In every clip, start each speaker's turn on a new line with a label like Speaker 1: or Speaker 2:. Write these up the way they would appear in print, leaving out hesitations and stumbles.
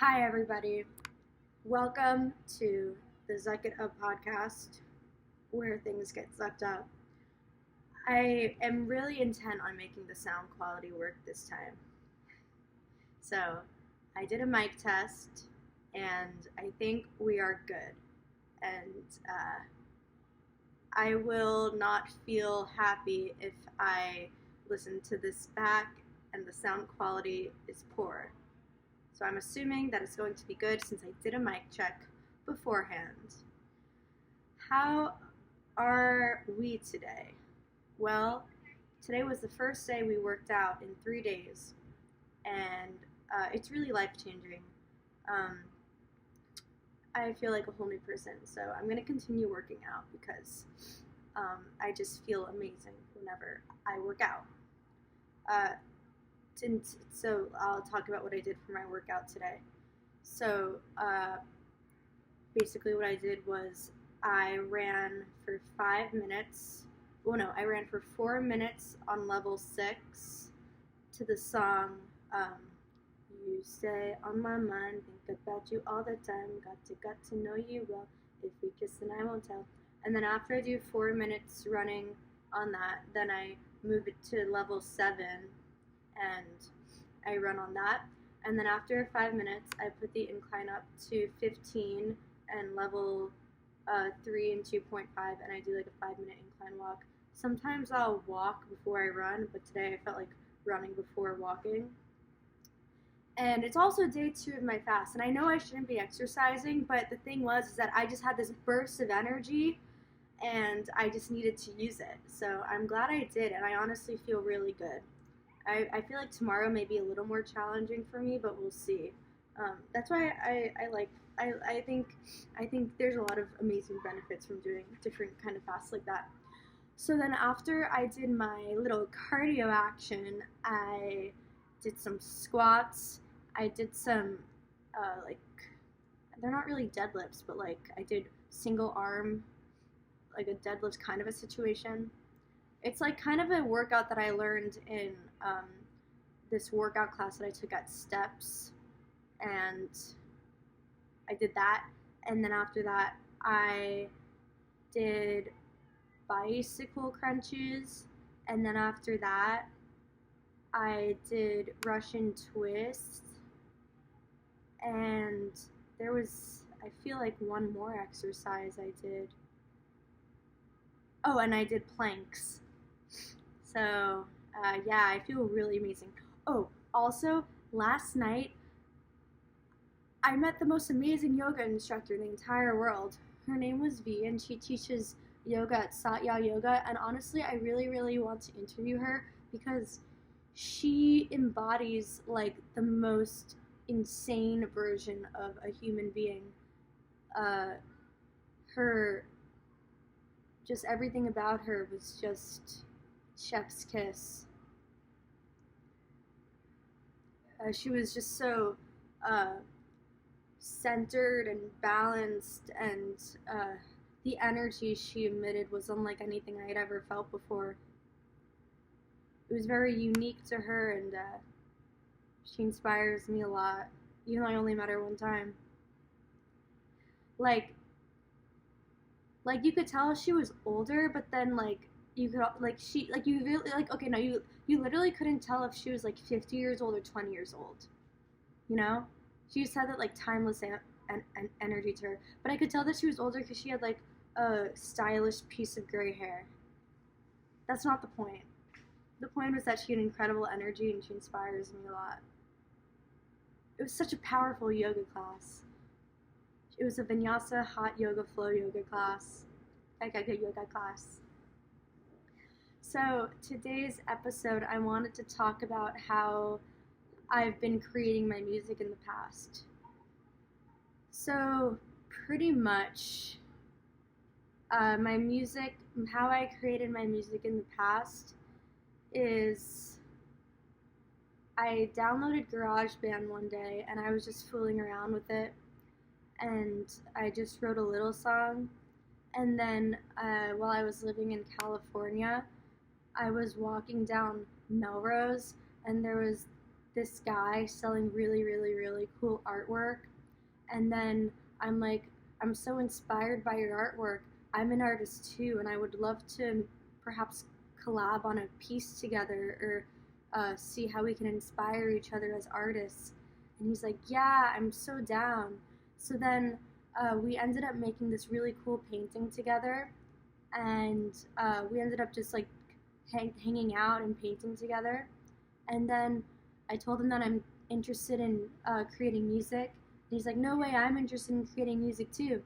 Speaker 1: Hi, everybody. Welcome to the Zuck It Up podcast, where things get zucked up. I am really intent on making the sound quality work this time. So, I did a mic test, and I think we are good. And I will not feel happy if I listen to this back and the sound quality is poor. So I'm assuming that it's going to be good since I did a mic check beforehand. How are we today? Well, today was the first day we worked out in 3 days, and it's really life-changing. I feel like a whole new person, so I'm going to continue working out because I just feel amazing whenever I work out. So I'll talk about what I did for my workout today. So basically what I did was I ran for 5 minutes. Well, no, I ran for 4 minutes on level 6 to the song You Stay on My Mind, think about you all the time, got to know you well, if we kiss then I won't tell. And then after I do 4 minutes running on that, then I move it to level 7 and I run on that. And then after 5 minutes, I put the incline up to 15 and level 3 and 2.5, and I do like a 5-minute incline walk. Sometimes I'll walk before I run, but today I felt like running before walking. And it's also day 2 of my fast, and I know I shouldn't be exercising, but the thing was is that I just had this burst of energy, and I just needed to use it. So I'm glad I did, and I honestly feel really good. I feel like tomorrow may be a little more challenging for me, but we'll see. That's why I think there's a lot of amazing benefits from doing different kind of fasts like that. So then after I did my little cardio action, I did some squats. I did some they're not really deadlifts, but like I did single arm, like a deadlift kind of a situation. It's like kind of a workout that I learned in this workout class that I took at Steps, and I did that. And then after that, I did bicycle crunches, and then after that, I did Russian twists, and there was, I feel like, one more exercise I did. Oh, and I did planks. So, yeah, I feel really amazing. Oh, also, last night, I met the most amazing yoga instructor in the entire world. Her name was V, and she teaches yoga at Satya Yoga, and honestly, I really, really want to interview her because she embodies, like, the most insane version of a human being. Just everything about her was just chef's kiss. She was just so centered and balanced, and the energy she emitted was unlike anything I had ever felt before. It was very unique to her, and she inspires me a lot, even though I only met her one time. Like you could tell she was older, but then you could you really you literally couldn't tell if she was like 50 years old or 20 years old. You know, she just had that like timeless energy to her. But I could tell that she was older because she had like a stylish piece of gray hair. That's not the point. The point was that she had incredible energy and she inspires me a lot. It was such a powerful yoga class. It was a vinyasa hot yoga flow yoga class. Like a good yoga class. So today's episode, I wanted to talk about how I've been creating my music in the past. So pretty much my music, how I created my music in the past is I downloaded GarageBand one day and I was just fooling around with it, and I just wrote a little song. And then while I was living in California, I was walking down Melrose, and there was this guy selling really, really, really cool artwork. And then I'm like, I'm so inspired by your artwork. I'm an artist too, and I would love to perhaps collab on a piece together, or see how we can inspire each other as artists. And he's like, yeah, I'm so down. So then we ended up making this really cool painting together, and we ended up just like hanging out and painting together. And then I told him that I'm interested in creating music. And he's like, no way, I'm interested in creating music too.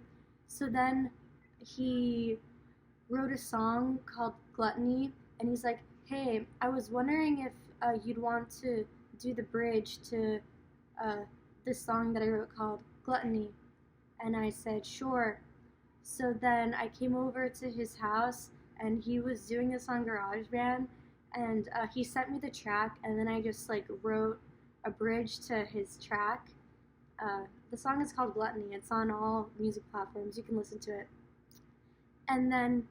Speaker 1: So then he wrote a song called Gluttony, and he's like, hey, I was wondering if you'd want to do the bridge to uh, this song that I wrote called Gluttony. And I said, sure. So then I came over to his house, and he was doing this on GarageBand, and he sent me the track, and then I just like wrote a bridge to his track. The song is called Gluttony. It's on all music platforms. You can listen to it. And then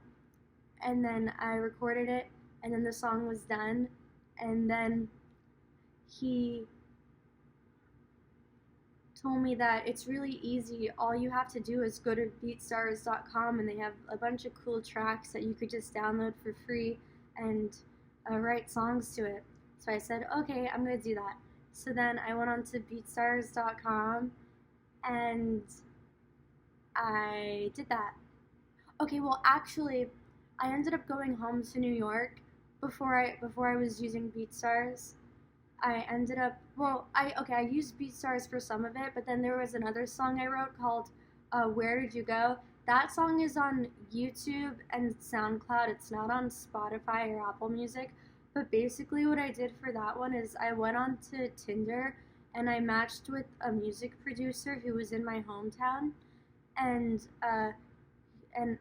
Speaker 1: I recorded it, and then the song was done, and then he told me that it's really easy. All you have to do is go to beatstars.com, and they have a bunch of cool tracks that you could just download for free and write songs to it. So I said, okay, I'm going to do that. So then I went on to beatstars.com, and I did that. Okay, well, actually, I ended up going home to New York before I was using BeatStars. I ended up, well, I used BeatStars for some of it, but then there was another song I wrote called Where Did You Go? That song is on YouTube and SoundCloud. It's not on Spotify or Apple Music. But basically what I did for that one is I went on to Tinder, and I matched with a music producer who was in my hometown, and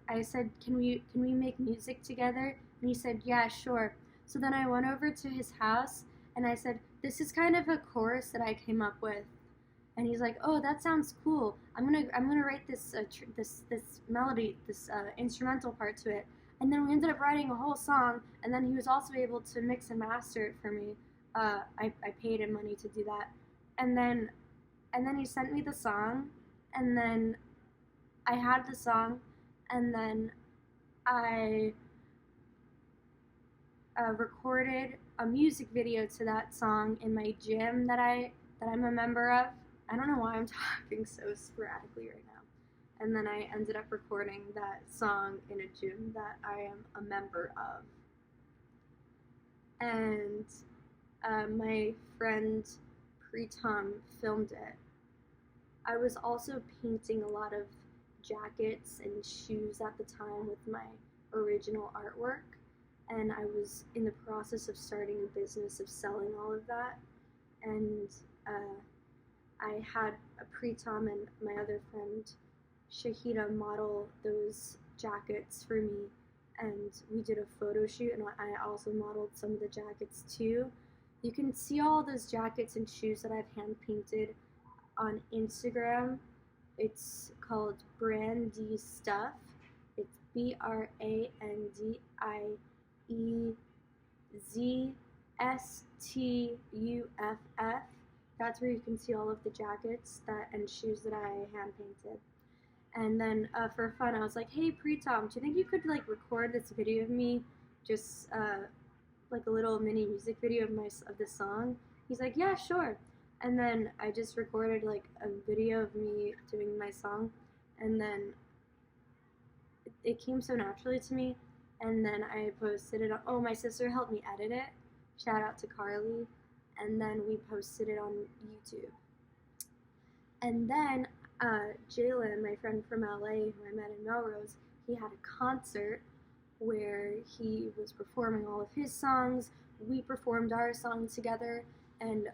Speaker 1: I said, can we make music together? And he said, yeah, sure. So then I went over to his house, and I said, this is kind of a chorus that I came up with. And he's like, oh, that sounds cool. I'm gonna write this this melody, this instrumental part to it. And then we ended up writing a whole song. And then he was also able to mix and master it for me. I paid him money to do that. And then he sent me the song. And then I had the song. And then I recorded a music video to that song in my gym that I'm a member of. I don't know why I'm talking so sporadically right now. And then I ended up recording that song in a gym that I am a member of. And my friend Pritam filmed it. I was also painting a lot of jackets and shoes at the time with my original artwork, and I was in the process of starting a business of selling all of that. And I had a Pritam and my other friend Shahida model those jackets for me, and we did a photo shoot, and I also modeled some of the jackets too. You can see all those jackets and shoes that I've hand painted on Instagram. It's called Brandy Stuff. It's BRANDIEZSTUFF. That's where you can see all of the jackets and shoes that I hand painted. And then for fun, I was like, hey Pritam, do you think you could like record this video of me, just like a little mini music video of this song? He's like, yeah, sure. And then I just recorded like a video of me doing my song, and then it came so naturally to me. And then I posted it on, oh, my sister helped me edit it. Shout out to Carly. And then we posted it on YouTube. And then Jalen, my friend from LA, who I met in Melrose, he had a concert where he was performing all of his songs. We performed our song together, and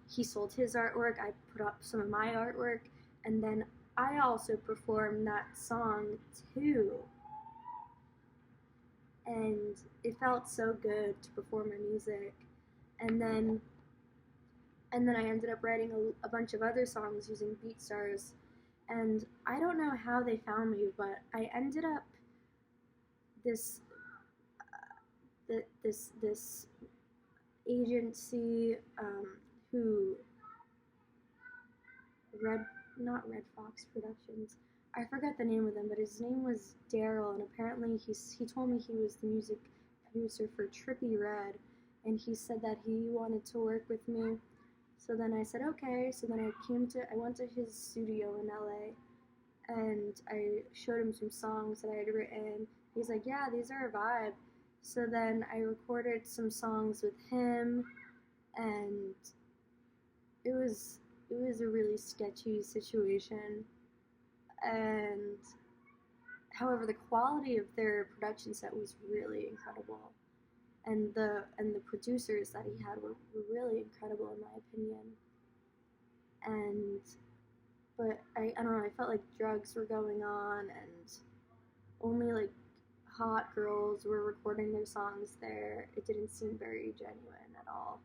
Speaker 1: he sold his artwork. I put up some of my artwork, and then I also performed that song too. And it felt so good to perform my music. And then I ended up writing a bunch of other songs using BeatStars. And I don't know how they found me, but I ended up this agency who not Red Fox Productions. I forgot the name of them, but his name was Daryl, and apparently he told me he was the music producer for Trippie Redd, and he said that he wanted to work with me. So then I said okay. So then I went to his studio in LA, and I showed him some songs that I had written. He's like, yeah, these are a vibe. So then I recorded some songs with him, and it was a really sketchy situation. And however, the quality of their production set was really incredible, and the producers that he had were really incredible in my opinion. And but I don't know, I felt like drugs were going on, and only like hot girls were recording their songs there. It didn't seem very genuine at all.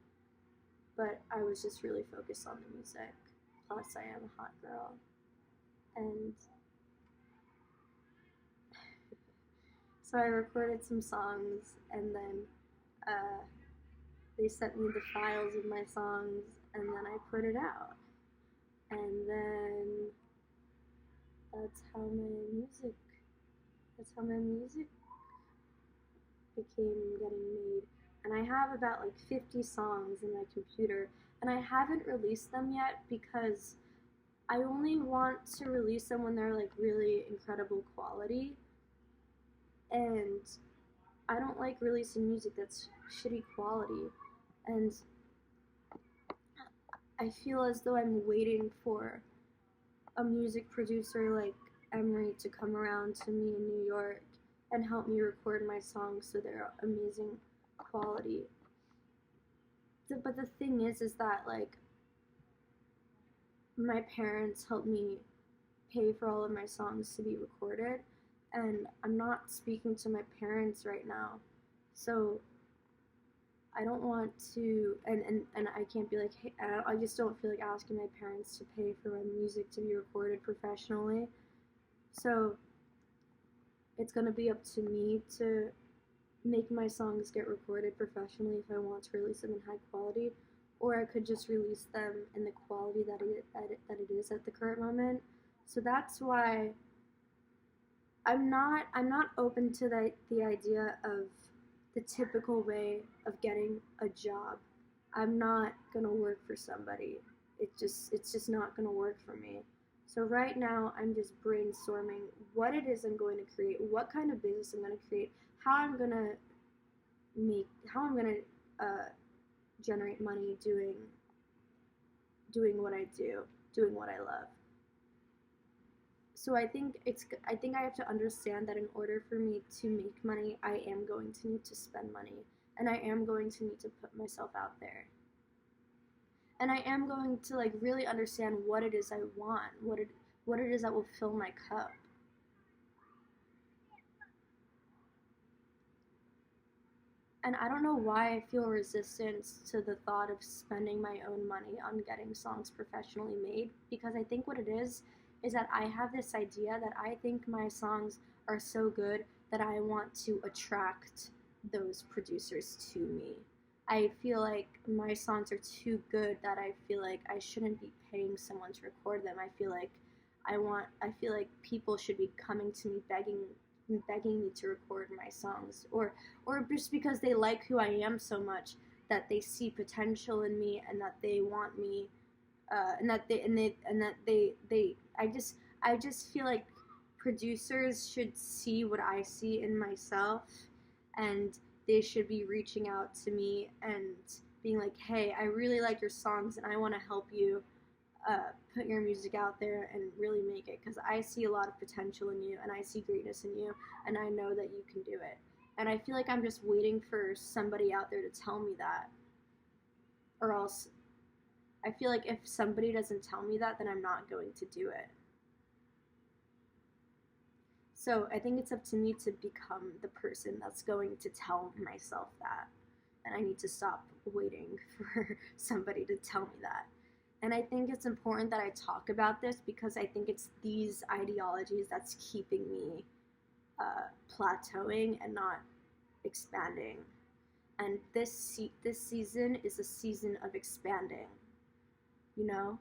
Speaker 1: But I was just really focused on the music. Plus, I am a hot girl. And so I recorded some songs, and then they sent me the files of my songs, and then I put it out. And then that's how my music became getting made. And I have about like 50 songs in my computer, and I haven't released them yet because I only want to release them when they're like really incredible quality, and I don't like releasing music that's shitty quality. And I feel as though I'm waiting for a music producer like Emery to come around to me in New York and help me record my songs so they're amazing quality. But the thing is that like my parents helped me pay for all of my songs to be recorded, and I'm not speaking to my parents right now, so I don't want to, and I can't be like, hey, I just don't feel like asking my parents to pay for my music to be recorded professionally. So it's gonna be up to me to make my songs get recorded professionally if I want to release them in high quality, or I could just release them in the quality that it is at the current moment. So that's why I'm not open to the idea of the typical way of getting a job. I'm not gonna work for somebody. It's just not gonna work for me. So right now I'm just brainstorming what it is I'm going to create, what kind of business I'm gonna create, how I'm gonna generate money doing what I do, doing what I love. So I think I have to understand that in order for me to make money, I am going to need to spend money, and I am going to need to put myself out there. And I am going to like really understand what it is I want, what it is that will fill my cup. And I don't know why I feel resistance to the thought of spending my own money on getting songs professionally made, because I think what it is that I have this idea that I think my songs are so good that I want to attract those producers to me. I feel like my songs are too good that I feel like I shouldn't be paying someone to record them. I feel like people should be coming to me begging me to record my songs, or just because they like who I am so much that they see potential in me, and that they want me, I just feel like producers should see what I see in myself, and they should be reaching out to me and being like, hey, I really like your songs and I want to help you put your music out there and really make it, because I see a lot of potential in you, and I see greatness in you, and I know that you can do it. And I feel like I'm just waiting for somebody out there to tell me that, or else I feel like if somebody doesn't tell me that, then I'm not going to do it. So I think it's up to me to become the person that's going to tell myself that, and I need to stop waiting for somebody to tell me that. And I think it's important that I talk about this, because I think it's these ideologies that's keeping me plateauing and not expanding. And this season is a season of expanding. you know?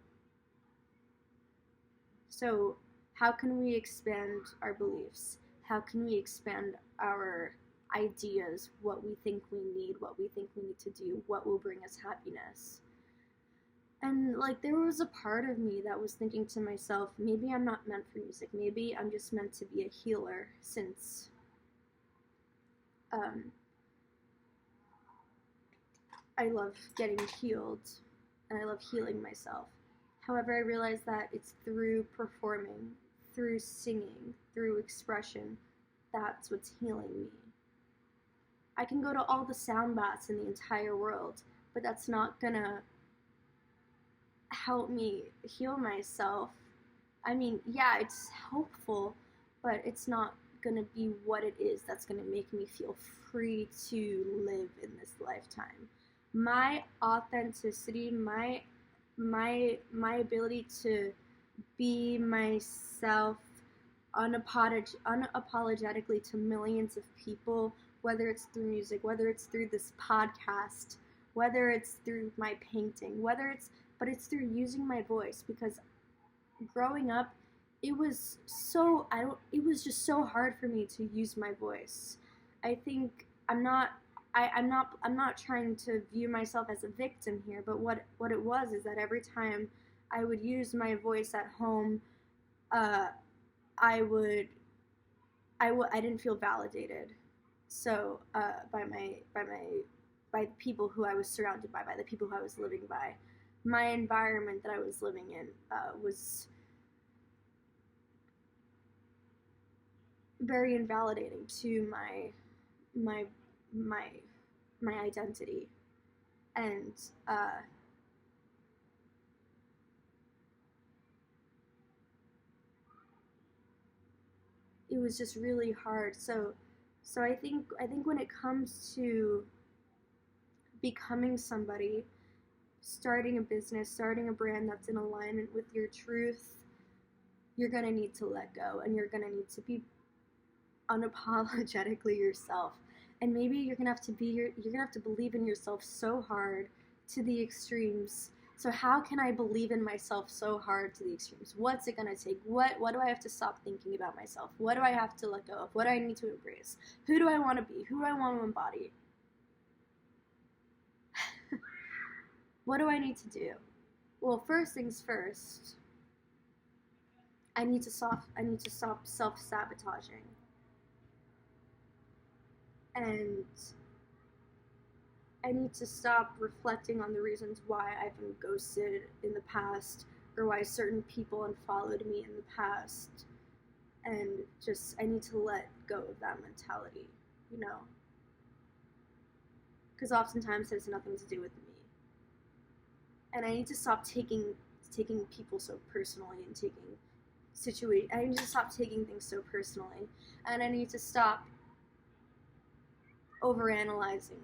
Speaker 1: So, how can we expand our beliefs? How can we expand our ideas, what we think we need, what we think we need to do, what will bring us happiness? And like, there was a part of me that was thinking to myself, maybe I'm not meant for music. Maybe I'm just meant to be a healer, since um, I love getting healed and I love healing myself. However, I realized that it's through performing, through singing, through expression, that's what's healing me. I can go to all the sound baths in the entire world, but that's not gonna help me heal myself. I mean, yeah, it's helpful, but it's not gonna be what it is that's gonna make me feel free to live in this lifetime. My authenticity, my ability to be myself unapologetically to millions of people, whether it's through music, whether it's through this podcast, whether it's through my painting, but it's through using my voice, because growing up, it was just so hard for me to use my voice. I think I'm not trying to view myself as a victim here, but what it was is that every time I would use my voice at home, uh, I would I didn't feel validated. So by the people who I was surrounded by the people who I was living by, my environment that I was living in was very invalidating to my my my identity, and it was just really hard. So I think when it comes to becoming somebody, starting a business, starting a brand that's in alignment with your truth, you're gonna need to let go, and you're gonna need to be unapologetically yourself. And maybe you're gonna have to believe in yourself so hard to the extremes. So how can I believe in myself so hard to the extremes? What's it gonna take? What do I have to stop thinking about myself? What do I have to let go of? What do I need to embrace? Who do I want to be? Who do I want to embody? What do I need to do? Well, first things first, I need to stop self-sabotaging. And I need to stop reflecting on the reasons why I've been ghosted in the past, or why certain people unfollowed me in the past. And I need to let go of that mentality, you know? Because oftentimes it has nothing to do with me. And I need to stop taking people so personally, and I need to stop taking things so personally. And I need to stop overanalyzing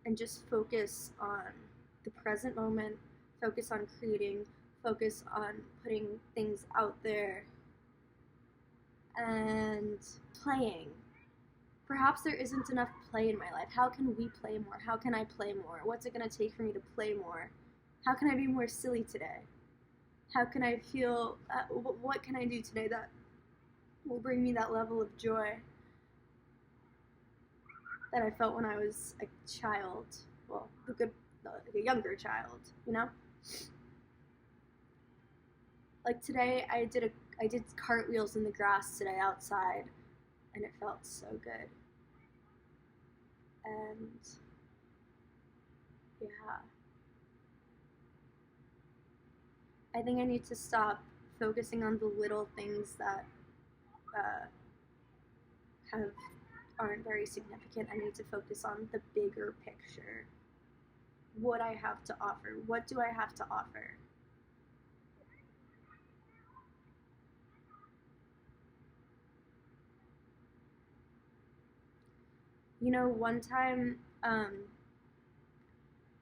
Speaker 1: and just focus on the present moment, focus on creating, focus on putting things out there, and playing. Perhaps there isn't enough play in my life. How can we play more? How can I play more? What's it going to take for me to play more? How can I be more silly today? How can I feel, what can I do today that will bring me that level of joy that I felt when I was a child? Well, a younger child, you know? Like today, I did cartwheels in the grass today outside, and it felt so good. And yeah, I think I need to stop focusing on the little things that aren't very significant. I need to focus on the bigger picture. What I have to offer. What do I have to offer? You know, one time,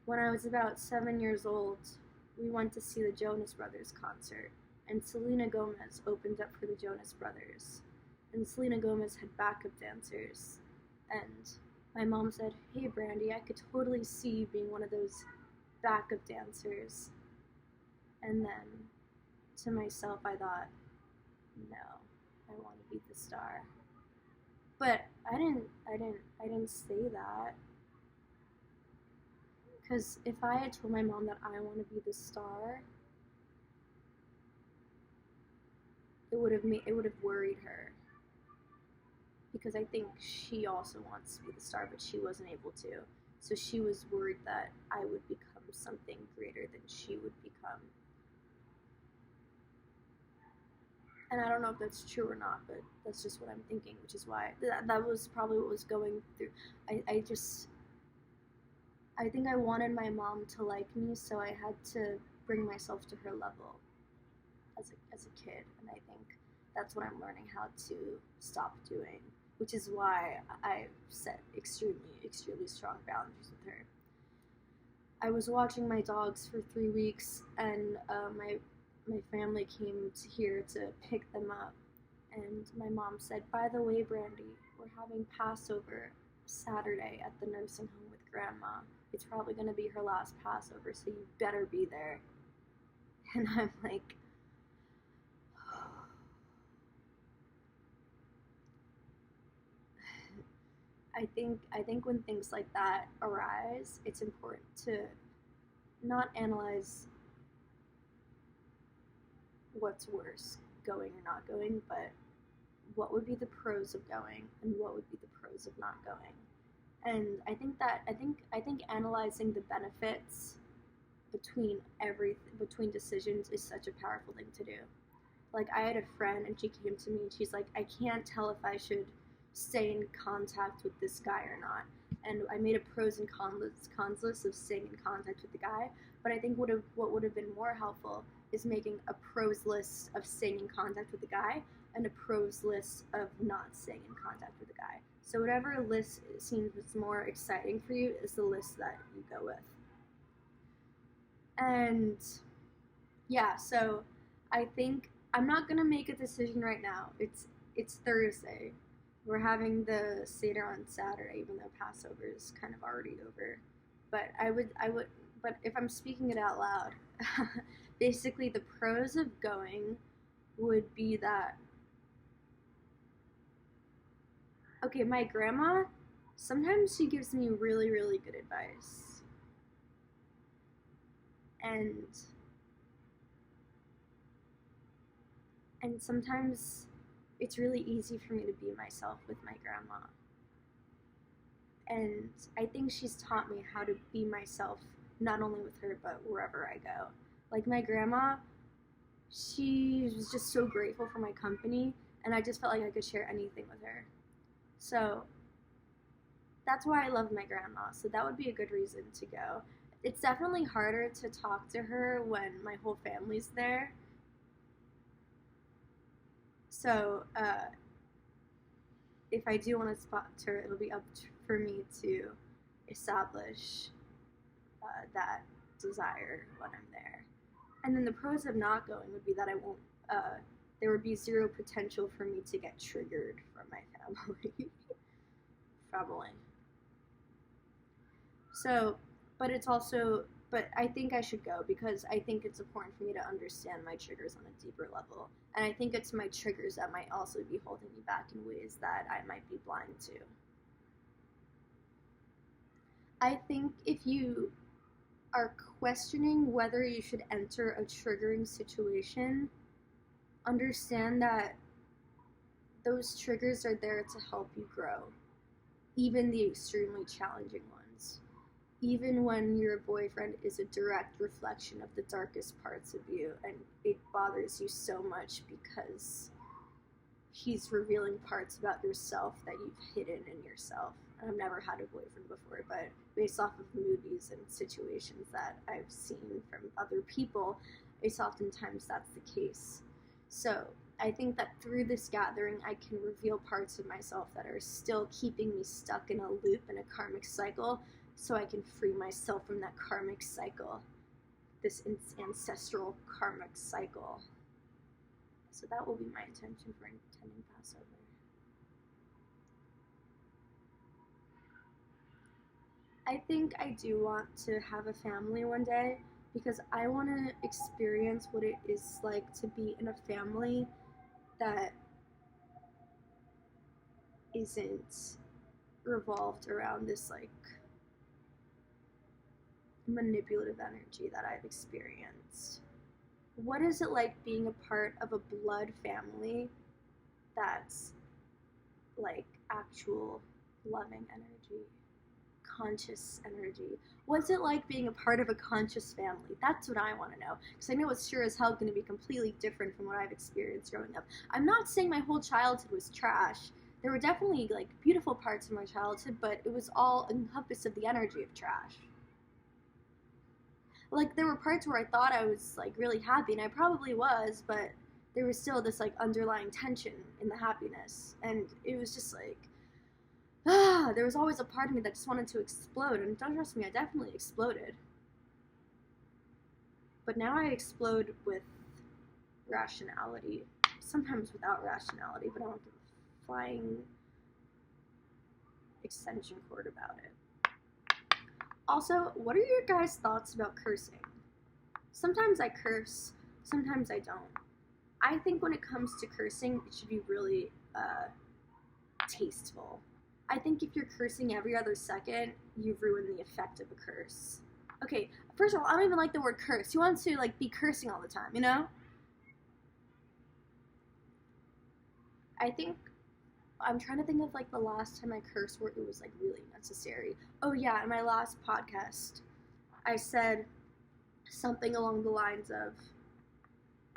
Speaker 1: when I was about 7 years old, we went to see the Jonas Brothers concert, and Selena Gomez opened up for the Jonas Brothers. And Selena Gomez had backup dancers, and my mom said, "Hey, Brandy, I could totally see you being one of those backup dancers." And then to myself, I thought, no, I want to be the star. But I didn't say that. Because if I had told my mom that I want to be the star, it would have worried her. Because I think she also wants to be the star, but she wasn't able to. So she was worried that I would become something greater than she would become. And I don't know if that's true or not, but that's just what I'm thinking, which is why that was probably what was going through. I think I wanted my mom to like me, so I had to bring myself to her level as a kid, and I think that's what I'm learning how to stop doing, which is why I set extremely strong boundaries with her. I was watching my dogs for 3 weeks, and my family came here to pick them up, and my mom said, "By the way, Brandy, we're having Passover Saturday at the nursing home with Grandma. It's probably going to be her last Passover, so you better be there." And I'm like, I think when things like that arise, it's important to not analyze what's worse, going or not going, but what would be the pros of going and what would be the pros of not going. And I think analyzing the benefits between decisions is such a powerful thing to do. Like, I had a friend and she came to me and she's like, "I can't tell if I should stay in contact with this guy or not." And I made a pros and cons list of staying in contact with the guy. But I think what would have been more helpful is making a pros list of staying in contact with the guy and a pros list of not staying in contact with the guy. So whatever list seems more exciting for you is the list that you go with. And yeah, so I think I'm not gonna make a decision right now. It's Thursday. We're having the Seder on Saturday, even though Passover is kind of already over. But but if I'm speaking it out loud, basically the pros of going would be that, okay, my grandma, sometimes she gives me really good advice. And sometimes it's really easy for me to be myself with my grandma. And I think she's taught me how to be myself, not only with her, but wherever I go. Like, my grandma, she was just so grateful for my company, and I just felt like I could share anything with her. So that's why I love my grandma. So that would be a good reason to go. It's definitely harder to talk to her when my whole family's there. So if I do want to spot her, it'll be up for me to establish that desire when I'm there. And then the pros of not going would be that I won't. There would be zero potential for me to get triggered from my family. Probably. So, but I think I should go because I think it's important for me to understand my triggers on a deeper level. And I think it's my triggers that might also be holding me back in ways that I might be blind to. I think if you are questioning whether you should enter a triggering situation, understand that those triggers are there to help you grow, even the extremely challenging ones. Even when your boyfriend is a direct reflection of the darkest parts of you and it bothers you so much because he's revealing parts about yourself that you've hidden in yourself. And I've never had a boyfriend before, but based off of movies and situations that I've seen from other people, it's oftentimes that's the case. So I think that through this gathering, I can reveal parts of myself that are still keeping me stuck in a loop and a karmic cycle, so I can free myself from that karmic cycle, this ancestral karmic cycle. So that will be my intention for attending Passover. I think I do want to have a family one day because I want to experience what it is like to be in a family that isn't revolved around this like manipulative energy that I've experienced. What is it like being a part of a blood family that's like actual loving energy, conscious energy? What's it like being a part of a conscious family? That's what I want to know, because I know it's sure as hell going to be completely different from what I've experienced growing up. I'm not saying my whole childhood was trash. There were definitely like beautiful parts of my childhood, but it was all encompassed of the energy of trash. Like there were parts where I thought I was like really happy, and I probably was, but there was still this like underlying tension in the happiness, and it was just like there was always a part of me that just wanted to explode, and don't trust me, I definitely exploded. But now I explode with rationality, sometimes without rationality, but I don't give a flying extension cord about it. Also, what are your guys' thoughts about cursing? Sometimes I curse, sometimes I don't. I think when it comes to cursing, it should be really tasteful. I think if you're cursing every other second, you've ruined the effect of a curse. Okay, first of all, I don't even like the word curse. Who wants to like be cursing all the time, you know? I think I'm trying to think of like the last time I cursed where it was like really necessary. Oh yeah, in my last podcast, I said something along the lines of,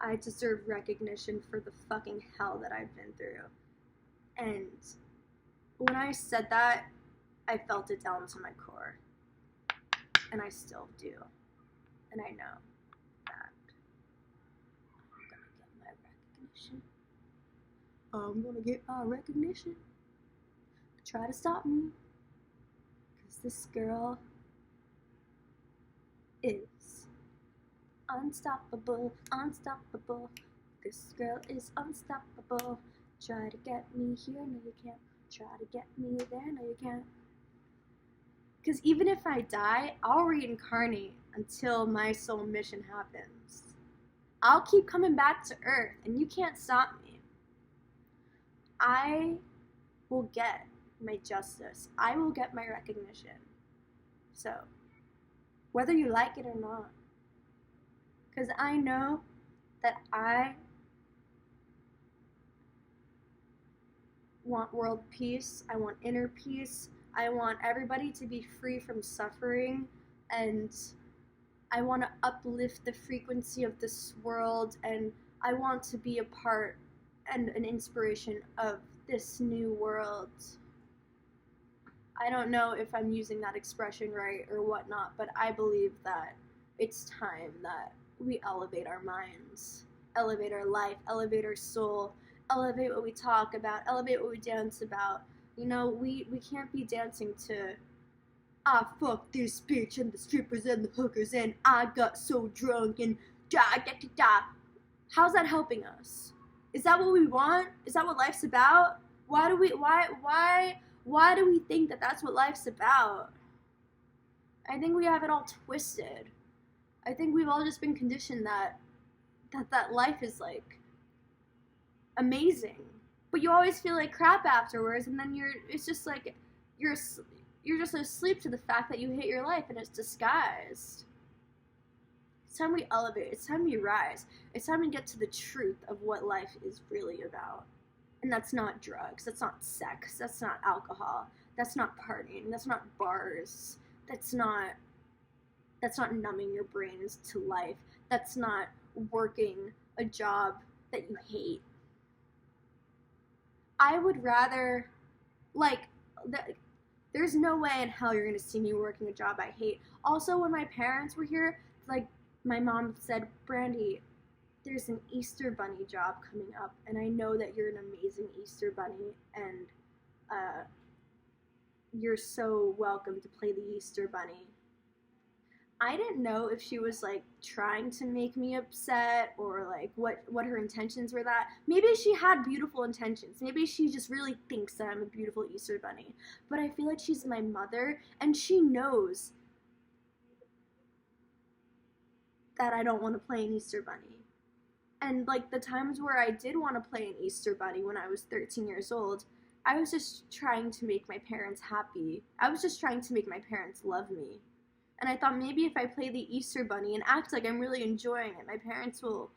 Speaker 1: I deserve recognition for the fucking hell that I've been through. And when I said that, I felt it down to my core. And I still do. And I know that I'm gonna get my recognition. I'm gonna get my recognition. Try to stop me. Because this girl is unstoppable, unstoppable. This girl is unstoppable. Try to get me here, no you can't. Try to get me there, no you can't. Because even if I die, I'll reincarnate until my soul mission happens. I'll keep coming back to Earth, and you can't stop me. I will get my justice. I will get my recognition. So, whether you like it or not. Because I know that I want world peace. I want inner peace. I want everybody to be free from suffering. And I want to uplift the frequency of this world. And I want to be a part and an inspiration of this new world. I don't know if I'm using that expression right or whatnot, but I believe that it's time that we elevate our minds, elevate our life, elevate our soul, elevate what we talk about, elevate what we dance about. You know, we can't be dancing to, I fucked this bitch and the strippers and the hookers and I got so drunk and da da da da. How's that helping us? Is that what we want? Is that what life's about? Why do we think that that's what life's about? I think we have it all twisted. I think we've all just been conditioned that life is like amazing, but you always feel like crap afterwards, and then it's just like you're just asleep to the fact that you hate your life and it's disguised. It's time we elevate. It's time we rise. It's time we get to the truth of what life is really about. And that's not drugs. That's not sex. That's not alcohol. That's not partying. That's not bars. That's not numbing your brains to life. That's not working a job that you hate. I would rather, there's no way in hell you're going to see me working a job I hate. Also, when my parents were here, like, my mom said, Brandy, there's an Easter Bunny job coming up, and I know that you're an amazing Easter Bunny, and you're so welcome to play the Easter Bunny. I didn't know if she was like trying to make me upset or like what her intentions were. That maybe she had beautiful intentions. Maybe she just really thinks that I'm a beautiful Easter bunny. But I feel like she's my mother and she knows that I don't want to play an Easter bunny. And like the times where I did want to play an Easter bunny when I was 13 years old, I was just trying to make my parents happy. I was just trying to make my parents love me. And I thought maybe if I play the Easter bunny and act like I'm really enjoying it, my parents will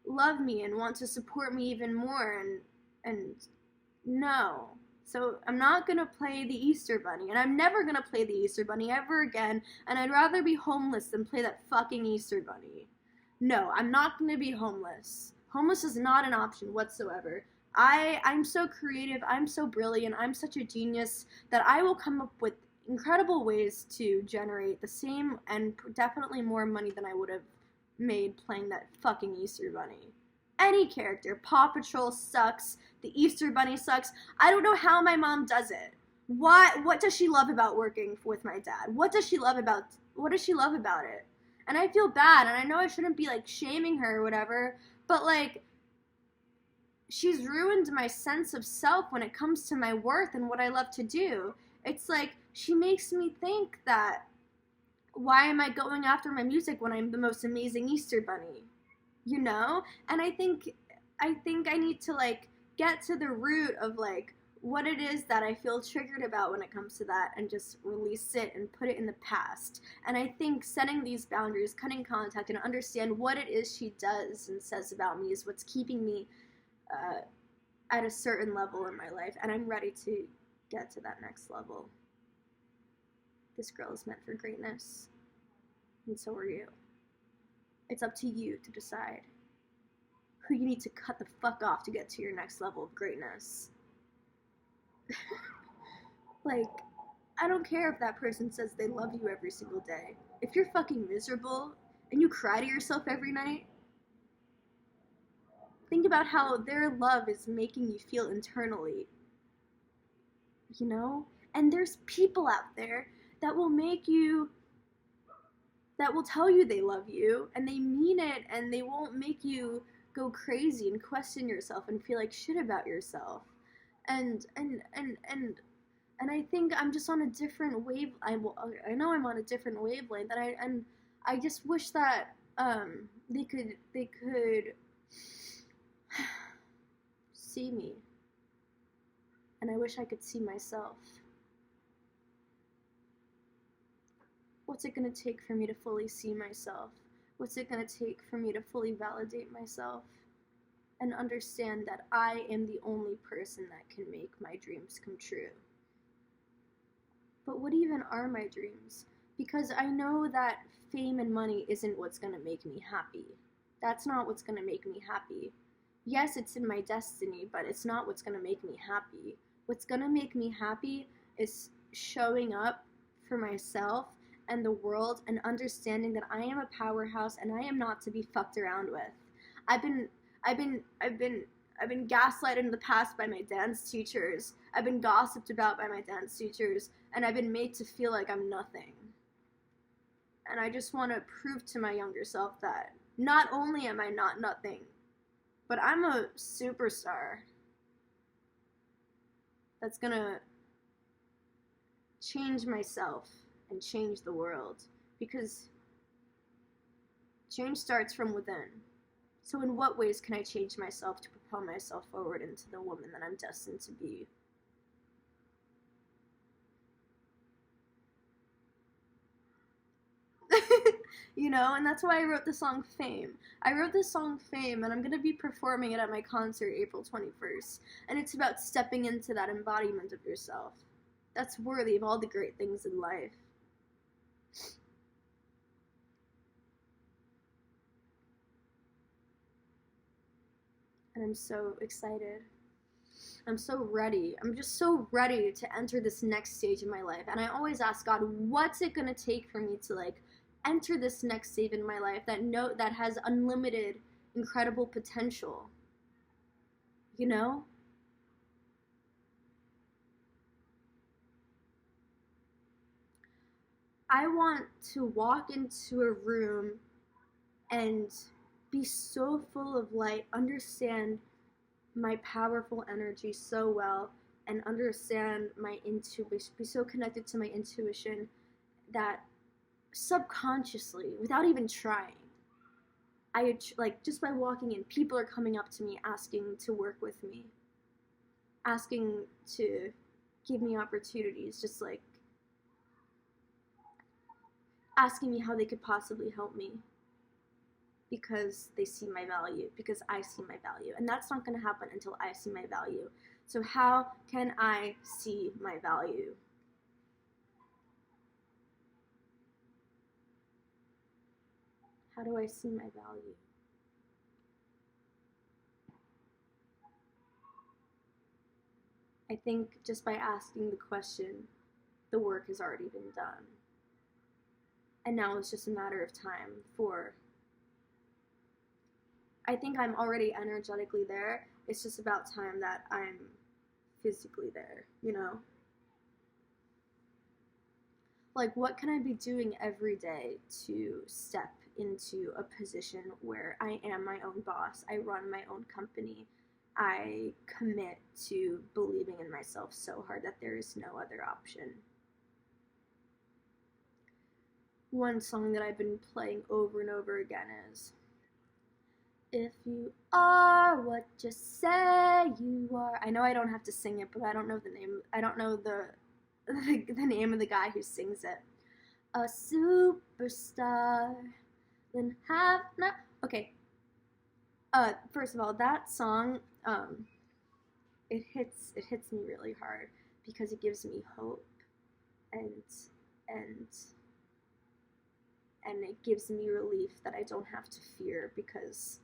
Speaker 1: love me and want to support me even more. And no. So I'm not gonna play the Easter bunny, and I'm never gonna play the Easter bunny ever again. And I'd rather be homeless than play that fucking Easter bunny. No, I'm not gonna be homeless. Homeless is not an option whatsoever. I'm so creative, I'm so brilliant, I'm such a genius that I will come up with incredible ways to generate the same and definitely more money than I would have made playing that fucking Easter bunny. Any character, Paw Patrol sucks, the Easter bunny sucks. I don't know how my mom does it. What does she love about working with my dad? What does she love about it? And I feel bad, and I know I shouldn't be like shaming her or whatever, but like she's ruined my sense of self when it comes to my worth and what I love to do. It's like she makes me think that why am I going after my music when I'm the most amazing Easter bunny? You know? And I think I need to like get to the root of like what it is that I feel triggered about when it comes to that and just release it and put it in the past. And I think setting these boundaries, cutting contact, and understand what it is she does and says about me is what's keeping me at a certain level in my life. And I'm ready to get to that next level. This girl is meant for greatness. And so are you. It's up to you to decide who you need to cut the fuck off to get to your next level of greatness. Like, I don't care if that person says they love you every single day. If you're fucking miserable and you cry to yourself every night, think about how their love is making you feel internally. You know? And there's people out there that will tell you they love you and they mean it, and they won't make you go crazy and question yourself and feel like shit about yourself. And I think I'm just on a different wave. I know I'm on a different wavelength, and I just wish that they could see me, and I wish I could see myself. What's it gonna take for me to fully see myself? What's it gonna take for me to fully validate myself and understand that I am the only person that can make my dreams come true? But what even are my dreams? Because I know that fame and money isn't what's gonna make me happy. That's not what's gonna make me happy. Yes, it's in my destiny, but it's not what's gonna make me happy. What's gonna make me happy is showing up for myself and the world and understanding that I am a powerhouse and I am not to be fucked around with. I've been gaslighted in the past by my dance teachers. I've been gossiped about by my dance teachers, and I've been made to feel like I'm nothing. And I just want to prove to my younger self that not only am I not nothing, but I'm a superstar that's gonna change myself and change the world, because change starts from within. So in what ways can I change myself to propel myself forward into the woman that I'm destined to be? You know, and that's why I wrote the song Fame. I wrote this song Fame, and I'm going to be performing it at my concert April 21st. And it's about stepping into that embodiment of yourself that's worthy of all the great things in life. And I'm so excited. I'm so ready. I'm just so ready to enter this next stage in my life. And I always ask God, what's it gonna take for me to like enter this next stage in my life that has unlimited, incredible potential? You know? I want to walk into a room and be so full of light, understand my powerful energy so well, and understand my intuition, be so connected to my intuition that subconsciously, without even trying, I like just by walking in, people are coming up to me asking to work with me, asking to give me opportunities, just like asking me how they could possibly help me because they see my value, because I see my value. And that's not going to happen until I see my value. So, how can I see my value? How do I see my value? I think just by asking the question, the work has already been done. And now it's just a matter of time for. I think I'm already energetically there. It's just about time that I'm physically there, you know? Like, what can I be doing every day to step into a position where I am my own boss? I run my own company. I commit to believing in myself so hard that there is no other option. One song that I've been playing over and over again is "If you are what you say you are." I know I don't have to sing it, but I don't know the name. I don't know the name of the guy who sings it. A superstar, then have no. Okay. First of all, that song, it hits me really hard because it gives me hope, and and and it gives me relief that I don't have to fear, because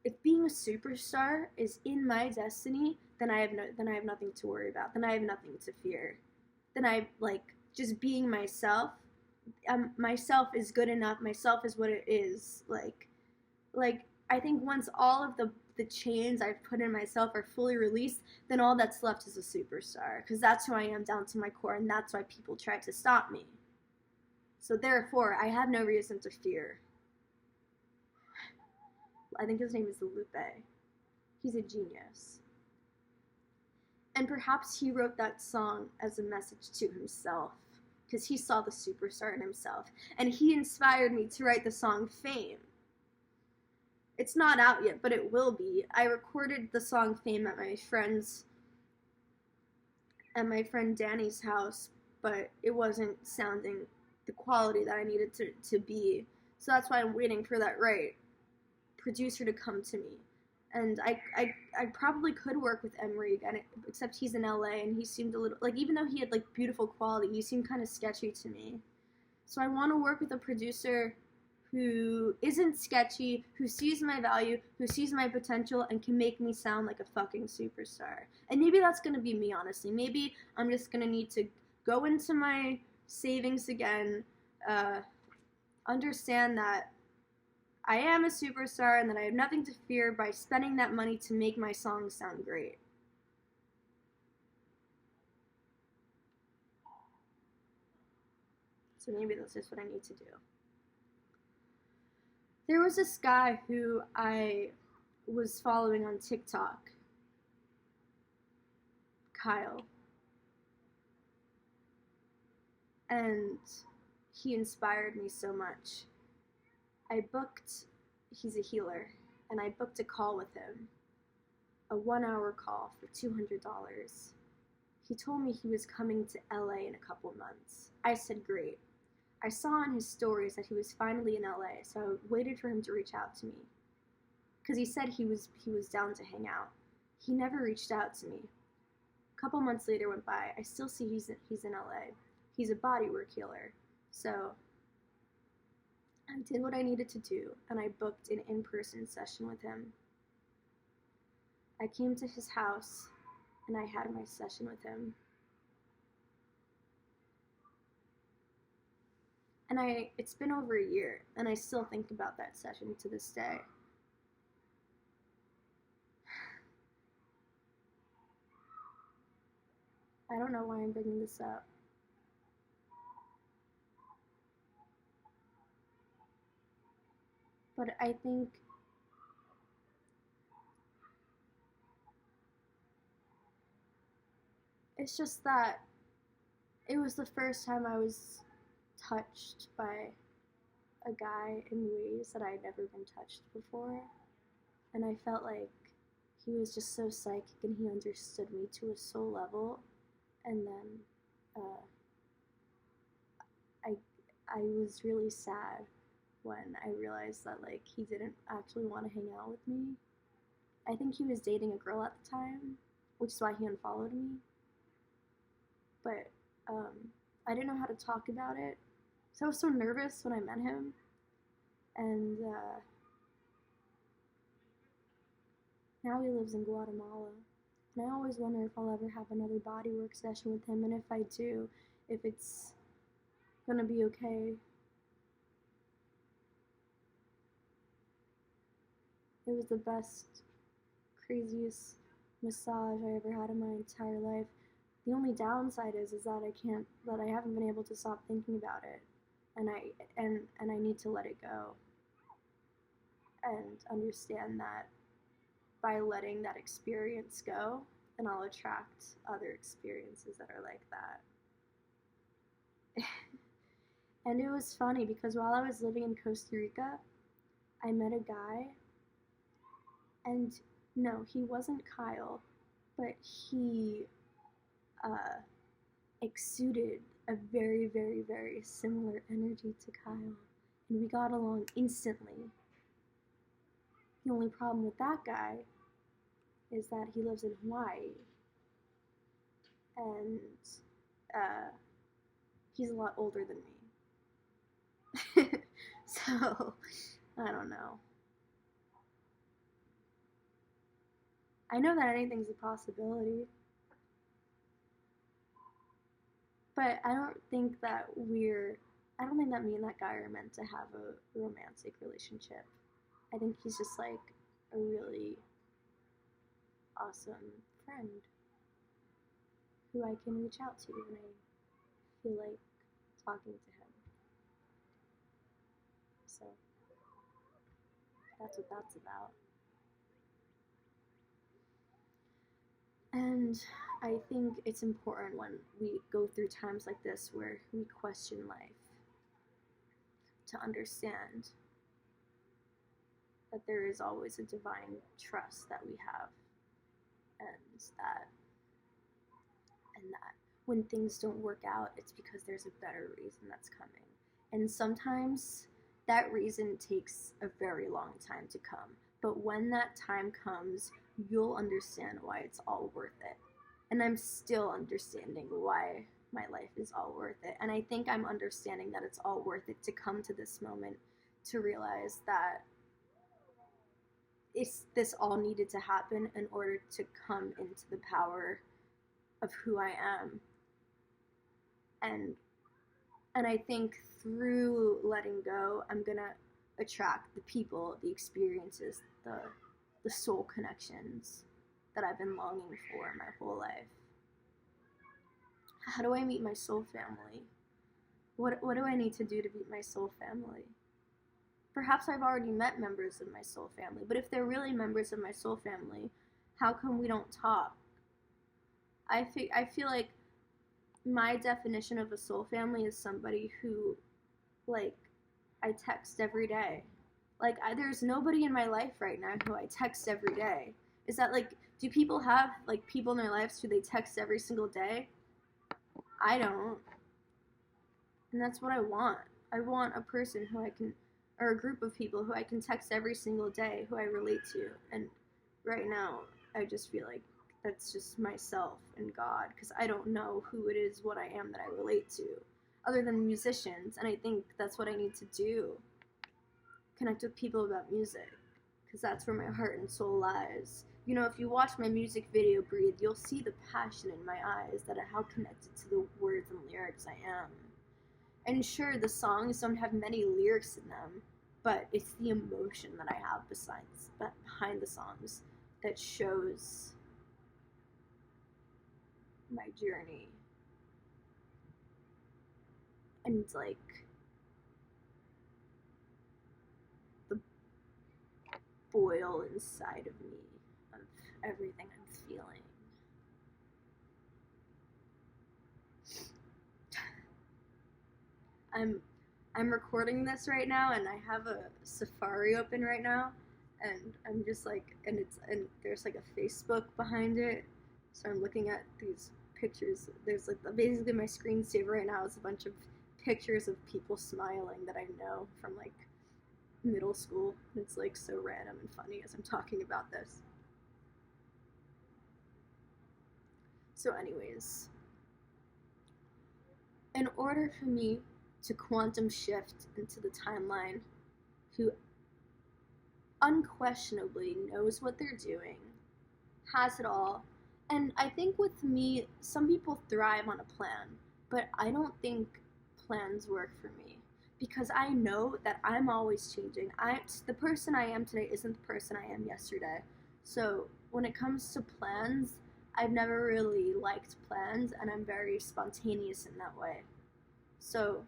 Speaker 1: if being a superstar is in my destiny, then I have nothing to worry about. Then I have nothing to fear. Then I like just being myself. Myself is good enough. Myself is what it is. Like I think once all of the chains I've put in myself are fully released, then all that's left is a superstar, because that's who I am down to my core, and that's why people try to stop me. So therefore, I have no reason to fear. I think his name is Lupe. He's a genius. And perhaps he wrote that song as a message to himself, because he saw the superstar in himself. And he inspired me to write the song Fame. It's not out yet, but it will be. I recorded the song Fame at my friend Danny's house, but it wasn't sounding the quality that I needed to be. So that's why I'm waiting for that right producer to come to me. And I probably could work with Emery again, except he's in LA and he seemed a little, like, even though he had like beautiful quality, he seemed kind of sketchy to me. So I want to work with a producer who isn't sketchy, who sees my value, who sees my potential, and can make me sound like a fucking superstar. And maybe that's going to be me, honestly. Maybe I'm just going to need to go into my savings again, understand that I am a superstar and that I have nothing to fear by spending that money to make my songs sound great. So maybe that's just what I need to do. There was this guy who I was following on TikTok, Kyle, and he inspired me so much. He's a healer, and I booked a call with him, a 1-hour call for $200. He told me he was coming to LA in a couple months. I said, great. I saw on his stories that he was finally in LA, so I waited for him to reach out to me, because he said he was down to hang out. He never reached out to me. A couple months later went by. I still see he's in LA. He's a bodywork healer. So I did what I needed to do, and I booked an in-person session with him. I came to his house, and I had my session with him. And it's been over a year, and I still think about that session to this day. I don't know why I'm bringing this up. But I think it's just that it was the first time I was touched by a guy in ways that I'd never been touched before. And I felt like he was just so psychic and he understood me to a soul level. And then uh, I, I was really sad when I realized that like he didn't actually want to hang out with me. I think he was dating a girl at the time, which is why he unfollowed me. But I didn't know how to talk about it, so I was so nervous when I met him. And now he lives in Guatemala. And I always wonder if I'll ever have another bodywork session with him, and if I do, if it's gonna be okay. It was the best, craziest massage I ever had in my entire life. The only downside is that I haven't been able to stop thinking about it, and I need to let it go, and understand that by letting that experience go, then I'll attract other experiences that are like that. And it was funny because while I was living in Costa Rica, I met a guy, and no, he wasn't Kyle, but he exuded a very, very, very similar energy to Kyle, and we got along instantly. The only problem with that guy is that he lives in Hawaii, and he's a lot older than me. So, I don't know. I know that anything's a possibility, but I don't think that me and that guy are meant to have a romantic relationship. I think he's just like a really awesome friend who I can reach out to when I feel like talking to him. So that's what that's about. And I think it's important when we go through times like this where we question life to understand that there is always a divine trust that we have, and that when things don't work out, it's because there's a better reason that's coming. And sometimes that reason takes a very long time to come. But when that time comes, you'll understand why it's all worth it. And I'm still understanding why my life is all worth it. And I think I'm understanding that it's all worth it to come to this moment to realize that this all needed to happen in order to come into the power of who I am. And I think through letting go, I'm gonna attract the people, the experiences, the soul connections that I've been longing for my whole life. How do I meet my soul family? What do I need to do to meet my soul family? Perhaps I've already met members of my soul family, but if they're really members of my soul family, how come we don't talk? I feel like my definition of a soul family is somebody who, like, I text every day. Like, there's nobody in my life right now who I text every day. Is that, like, do people have, like, people in their lives who they text every single day? I don't. And that's what I want. I want a person who I can, or a group of people who I can text every single day, who I relate to. And right now, I just feel like that's just myself and God, because I don't know who it is, what I am that I relate to, other than musicians. And I think that's what I need to do. Connect with people about music, because that's where my heart and soul lies. You know, if you watch my music video, Breathe, you'll see the passion in my eyes, that how connected to the words and lyrics I am. And sure, the songs don't have many lyrics in them, but it's the emotion that I have behind the songs that shows my journey. And like boil inside of me of everything I'm feeling. I'm recording this right now, and I have a Safari open right now, and I'm just like, and there's like a Facebook behind it, so I'm looking at these pictures. There's like basically my screensaver right now is a bunch of pictures of people smiling that I know from like middle school. It's like so random and funny as I'm talking about this. So anyways, in order for me to quantum shift into the timeline who unquestionably knows what they're doing, has it all, and I think with me, some people thrive on a plan, but I don't think plans work for me, because I know that I'm always changing. The person I am today isn't the person I am yesterday. So when it comes to plans, I've never really liked plans, and I'm very spontaneous in that way. So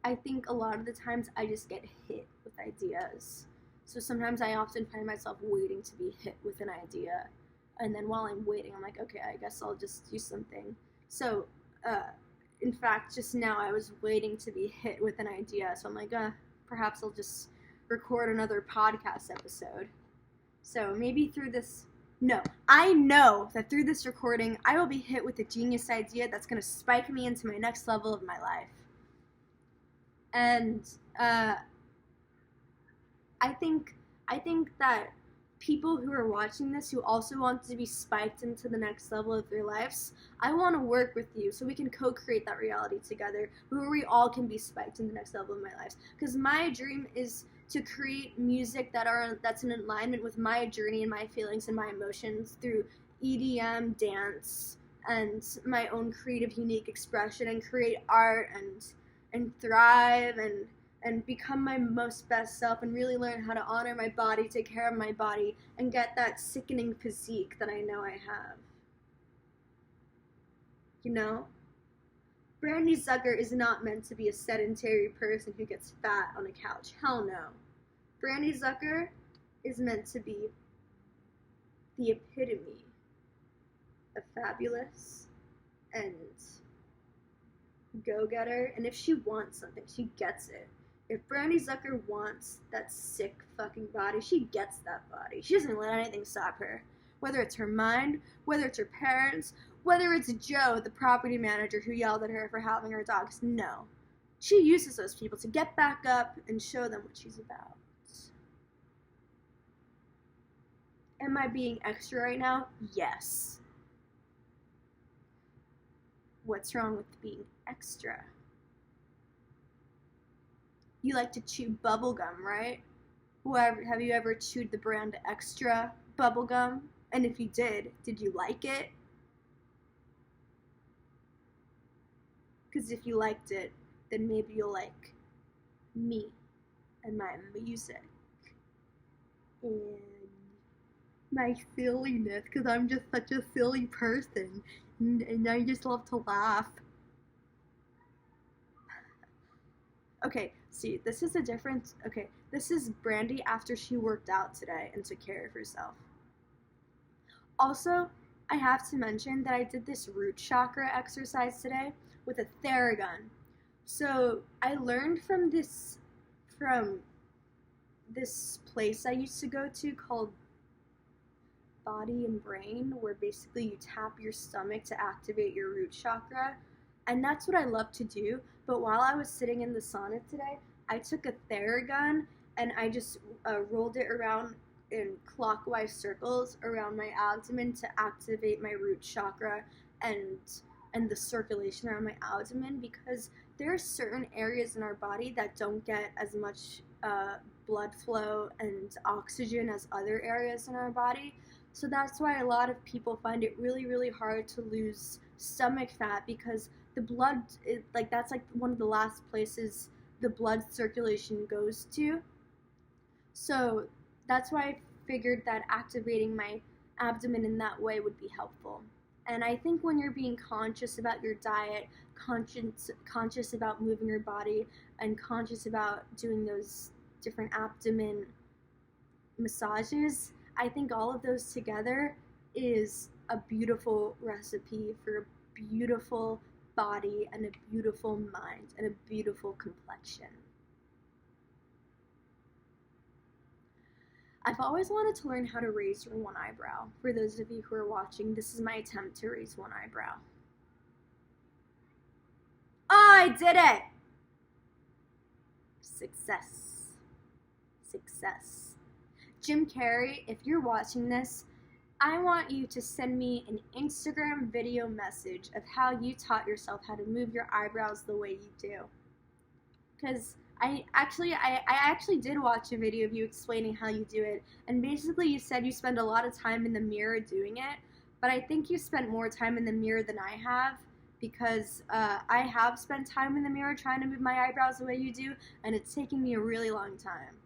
Speaker 1: I think a lot of the times I just get hit with ideas. So sometimes I often find myself waiting to be hit with an idea. And then while I'm waiting, I'm like, okay, I guess I'll just do something. So, in fact, just now I was waiting to be hit with an idea. So I'm like, perhaps I'll just record another podcast episode. So maybe through this, no, I know that through this recording, I will be hit with a genius idea that's going to spike me into my next level of my life. And I think that people who are watching this who also want to be spiked into the next level of their lives, I want to work with you so we can co-create that reality together, where we all can be spiked in the next level of my lives. Because my dream is to create music that's in alignment with my journey and my feelings and my emotions through EDM, dance, and my own creative, unique expression, and create art and thrive and become my most best self and really learn how to honor my body, take care of my body, and get that sickening physique that I know I have. You know? Brandy Zucker is not meant to be a sedentary person who gets fat on a couch. Hell no. Brandy Zucker is meant to be the epitome of fabulous and go-getter, and if she wants something, she gets it. If Brandy Zucker wants that sick fucking body, she gets that body. She doesn't let anything stop her. Whether it's her mind, whether it's her parents, whether it's Joe, the property manager who yelled at her for having her dogs. No. She uses those people to get back up and show them what she's about. Am I being extra right now? Yes. What's wrong with being extra? You like to chew bubblegum, right? Have you ever chewed the brand Extra bubblegum? And if you did you like it? Because if you liked it, then maybe you'll like me and my music and my silliness, because I'm just such a silly person and I just love to laugh. Okay, see, this is a difference. Okay, this is Brandy after she worked out today and took care of herself. Also, I have to mention that I did this root chakra exercise today with a Theragun. So I learned from this place I used to go to called Body and Brain, where basically you tap your stomach to activate your root chakra. And that's what I love to do. But while I was sitting in the sauna today, I took a Theragun and I just rolled it around in clockwise circles around my abdomen to activate my root chakra and the circulation around my abdomen, because there are certain areas in our body that don't get as much blood flow and oxygen as other areas in our body. So that's why a lot of people find it really, really hard to lose stomach fat, because the blood, that's like one of the last places the blood circulation goes to. So that's why I figured that activating my abdomen in that way would be helpful. And I think when you're being conscious about your diet, conscious about moving your body, and conscious about doing those different abdomen massages, I think all of those together is a beautiful recipe for a beautiful body and a beautiful mind and a beautiful complexion. I've always wanted to learn how to raise your one eyebrow. For those of you who are watching, this is my attempt to raise one eyebrow. Oh, I did it! Success. Success. Jim Carrey, if you're watching this, I want you to send me an Instagram video message of how you taught yourself how to move your eyebrows the way you do. Because I actually did watch a video of you explaining how you do it, and basically you said you spend a lot of time in the mirror doing it, but I think you spent more time in the mirror than I have, because I have spent time in the mirror trying to move my eyebrows the way you do, and it's taking me a really long time.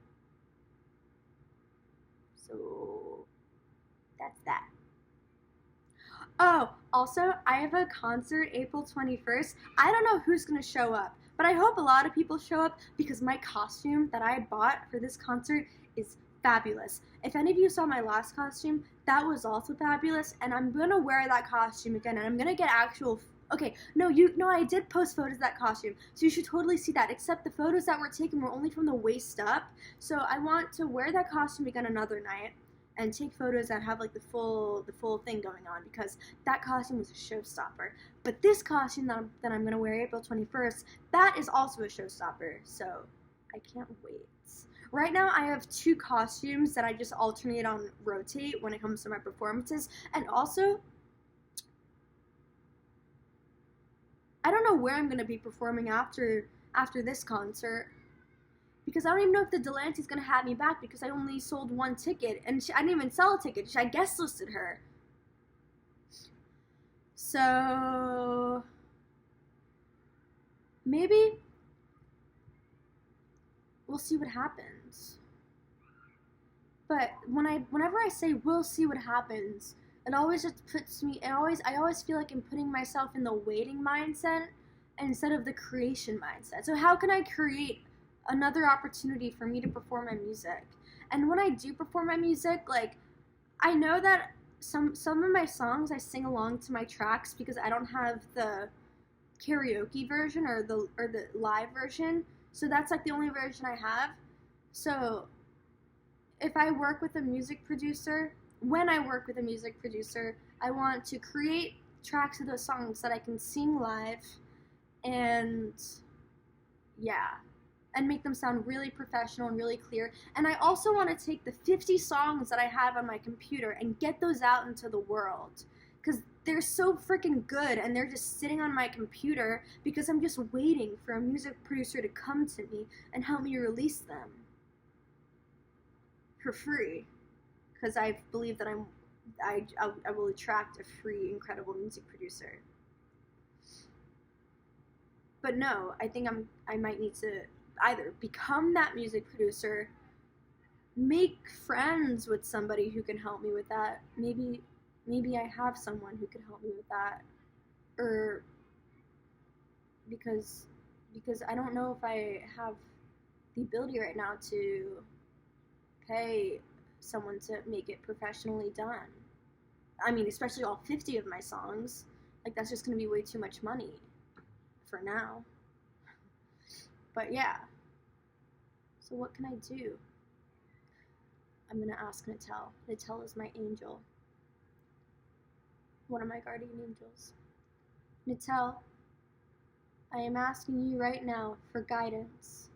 Speaker 1: So that's that. Oh, also, I have a concert April 21st. I don't know who's going to show up, but I hope a lot of people show up because my costume that I bought for this concert is fabulous. If any of you saw my last costume, that was also fabulous, and I'm going to wear that costume again, and I'm going to get actual... Okay, no, I did post photos of that costume, so you should totally see that, except the photos that were taken were only from the waist up, so I want to wear that costume again another night and take photos that have like the full thing going on, because that costume was a showstopper. But this costume that I'm going to wear April 21st, that is also a showstopper, so I can't wait. Right now I have 2 costumes that I just alternate on rotate when it comes to my performances, and also I don't know where I'm going to be performing after this concert, because I don't even know if the Delancey's going to have me back, because I only sold 1 ticket, and I didn't even sell a ticket. I guest listed her. So maybe we'll see what happens. But whenever I say we'll see what happens, it always just puts me, I always feel like I'm putting myself in the waiting mindset instead of the creation mindset. So how can I create another opportunity for me to perform my music? And when I do perform my music, like, I know that some of my songs I sing along to my tracks because I don't have the karaoke version or the live version. So that's like the only version I have. So if I work with a music producer, when I work with a music producer, I want to create tracks of those songs that I can sing live and and make them sound really professional and really clear. And I also want to take the 50 songs that I have on my computer and get those out into the world, because they're so freaking good and they're just sitting on my computer because I'm just waiting for a music producer to come to me and help me release them for free. Because I believe that I will attract a free, incredible music producer. But no, I think I might need to either become that music producer, make friends with somebody who can help me with that. Maybe I have someone who can help me with that, or because I don't know if I have the ability right now to pay someone to make it professionally done. I mean, especially all 50 of my songs. Like, that's just going to be way too much money for now. But yeah. So what can I do? I'm going to ask Natel. Natel is my angel. One of my guardian angels. Natel, I am asking you right now for guidance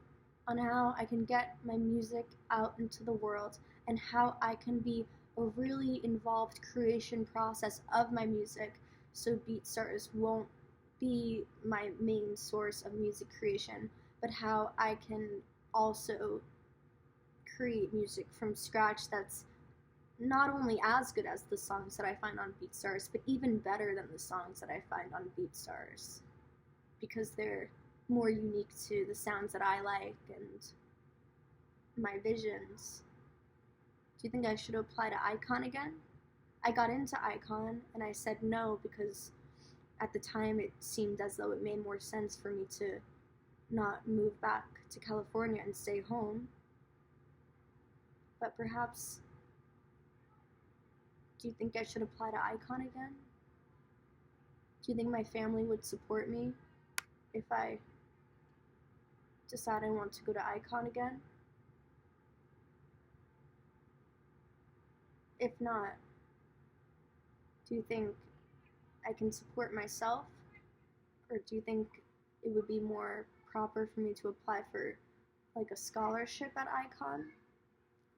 Speaker 1: on how I can get my music out into the world and how I can be a really involved creation process of my music, so BeatStars won't be my main source of music creation, but how I can also create music from scratch that's not only as good as the songs that I find on BeatStars, but even better than the songs that I find on BeatStars, because they're more unique to the sounds that I like and my visions. Do you think I should apply to Icon again? I got into icon and I said no because at the time it seemed as though it made more sense for me to not move back to California and stay home. But perhaps, do you think I should apply to icon again? Do you think my family would support me if I decide I want to go to icon again? If not, do you think I can support myself? Or do you think it would be more proper for me to apply for like a scholarship at icon?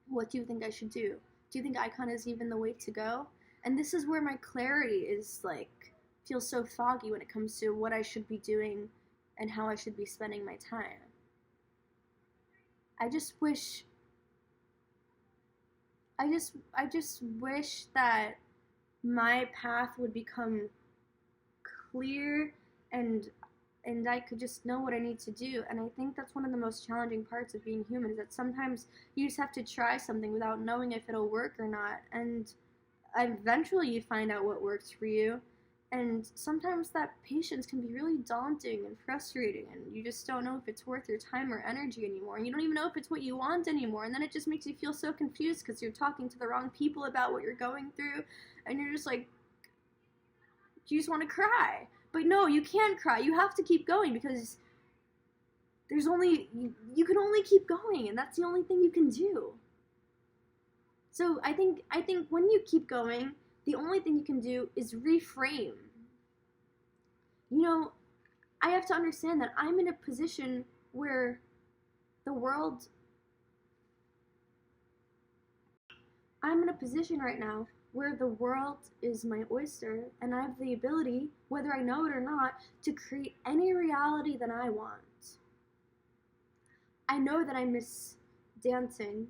Speaker 1: What do you think I should do? Do you think icon is even the way to go? And this is where my clarity is like, feels so foggy when it comes to what I should be doing and how I should be spending my time. I just wish that my path would become clear and I could just know what I need to do. And I think that's one of the most challenging parts of being human, is that sometimes you just have to try something without knowing if it'll work or not. And eventually you find out what works for you. And sometimes that patience can be really daunting and frustrating, and you just don't know if it's worth your time or energy anymore. And you don't even know if it's what you want anymore. And then it just makes you feel so confused because you're talking to the wrong people about what you're going through. And you're just like, you just want to cry. But no, you can't cry. You have to keep going because there's only, you can only keep going, and that's the only thing you can do. So I think when you keep going, the only thing you can do is reframe. You know, I have to understand that I'm in a position where I'm in a position right now where the world is my oyster, and I have the ability, whether I know it or not, to create any reality that I want. I know that I miss dancing.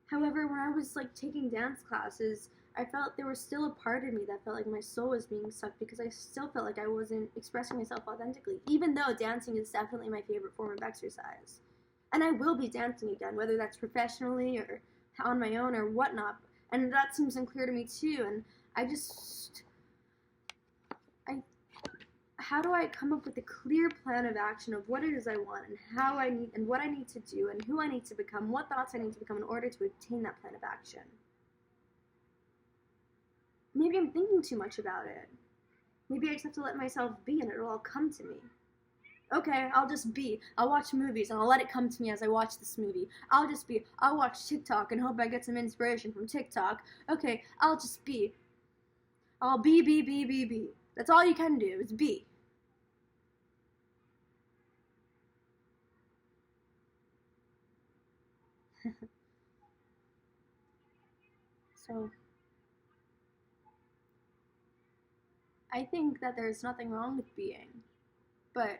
Speaker 1: However, when I was like taking dance classes, I felt there was still a part of me that felt like my soul was being sucked because I still felt like I wasn't expressing myself authentically, even though dancing is definitely my favorite form of exercise. And I will be dancing again, whether that's professionally or on my own or whatnot. And that seems unclear to me too. And how do I come up with a clear plan of action of what it is I want and how I need and what I need to do and who I need to become, what thoughts I need to become in order to obtain that plan of action? Maybe I'm thinking too much about it. Maybe I just have to let myself be and it'll all come to me. Okay, I'll just be. I'll watch movies and I'll let it come to me as I watch this movie. I'll watch TikTok and hope I get some inspiration from TikTok. Okay, I'll just be. I'll be. That's all you can do, is be. So, I think that there's nothing wrong with being, but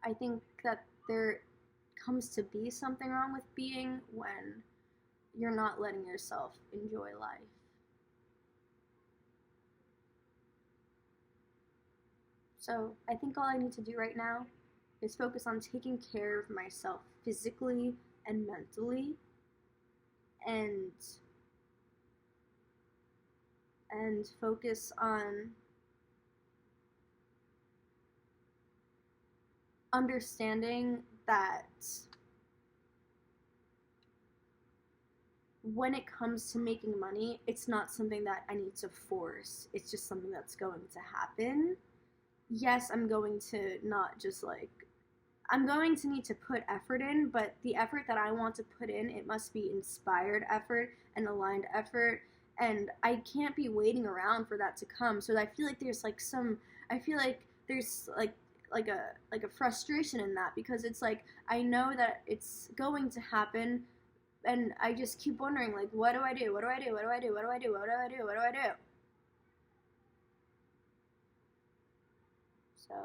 Speaker 1: I think that there comes to be something wrong with being when you're not letting yourself enjoy life. So I think all I need to do right now is focus on taking care of myself physically and mentally, and focus on understanding that when it comes to making money, it's not something that I need to force. It's just something that's going to happen. Yes, I'm going to not just like, I'm going to need to put effort in, but the effort that I want to put in, it must be inspired effort and aligned effort, and I can't be waiting around for that to come. So I feel like there's like a frustration in that, because it's like I know that it's going to happen, and I just keep wondering, like, what do I do? What do I do? What do I do? What do I do? What do I do? What do I do? So,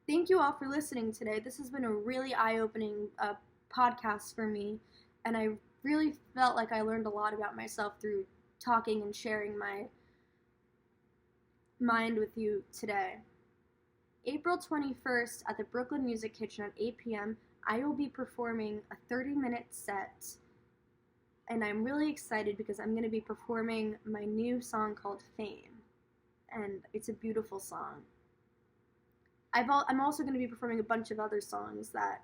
Speaker 1: thank you all for listening today. This has been a really eye-opening podcast for me, and I really felt like I learned a lot about myself through talking and sharing my mind with you today. April 21st at the Brooklyn Music Kitchen at 8 p.m., I will be performing a 30-minute set And I'm really excited because I'm going to be performing my new song called Fame. And it's a beautiful song. I'm also going to be performing a bunch of other songs that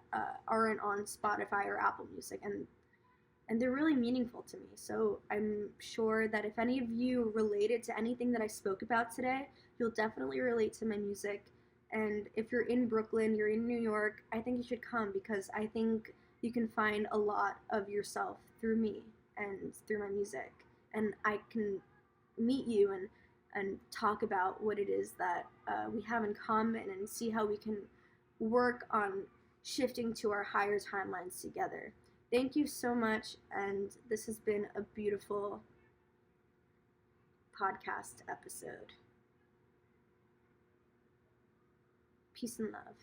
Speaker 1: aren't on Spotify or Apple Music, and they're really meaningful to me. So I'm sure that if any of you related to anything that I spoke about today, you'll definitely relate to my music. And if you're in Brooklyn, you're in New York, I think you should come because I think you can find a lot of yourself through me and through my music. And I can meet you and talk about what it is that we have in common and see how we can work on shifting to our higher timelines together. Thank you so much, and this has been a beautiful podcast episode. Peace and love.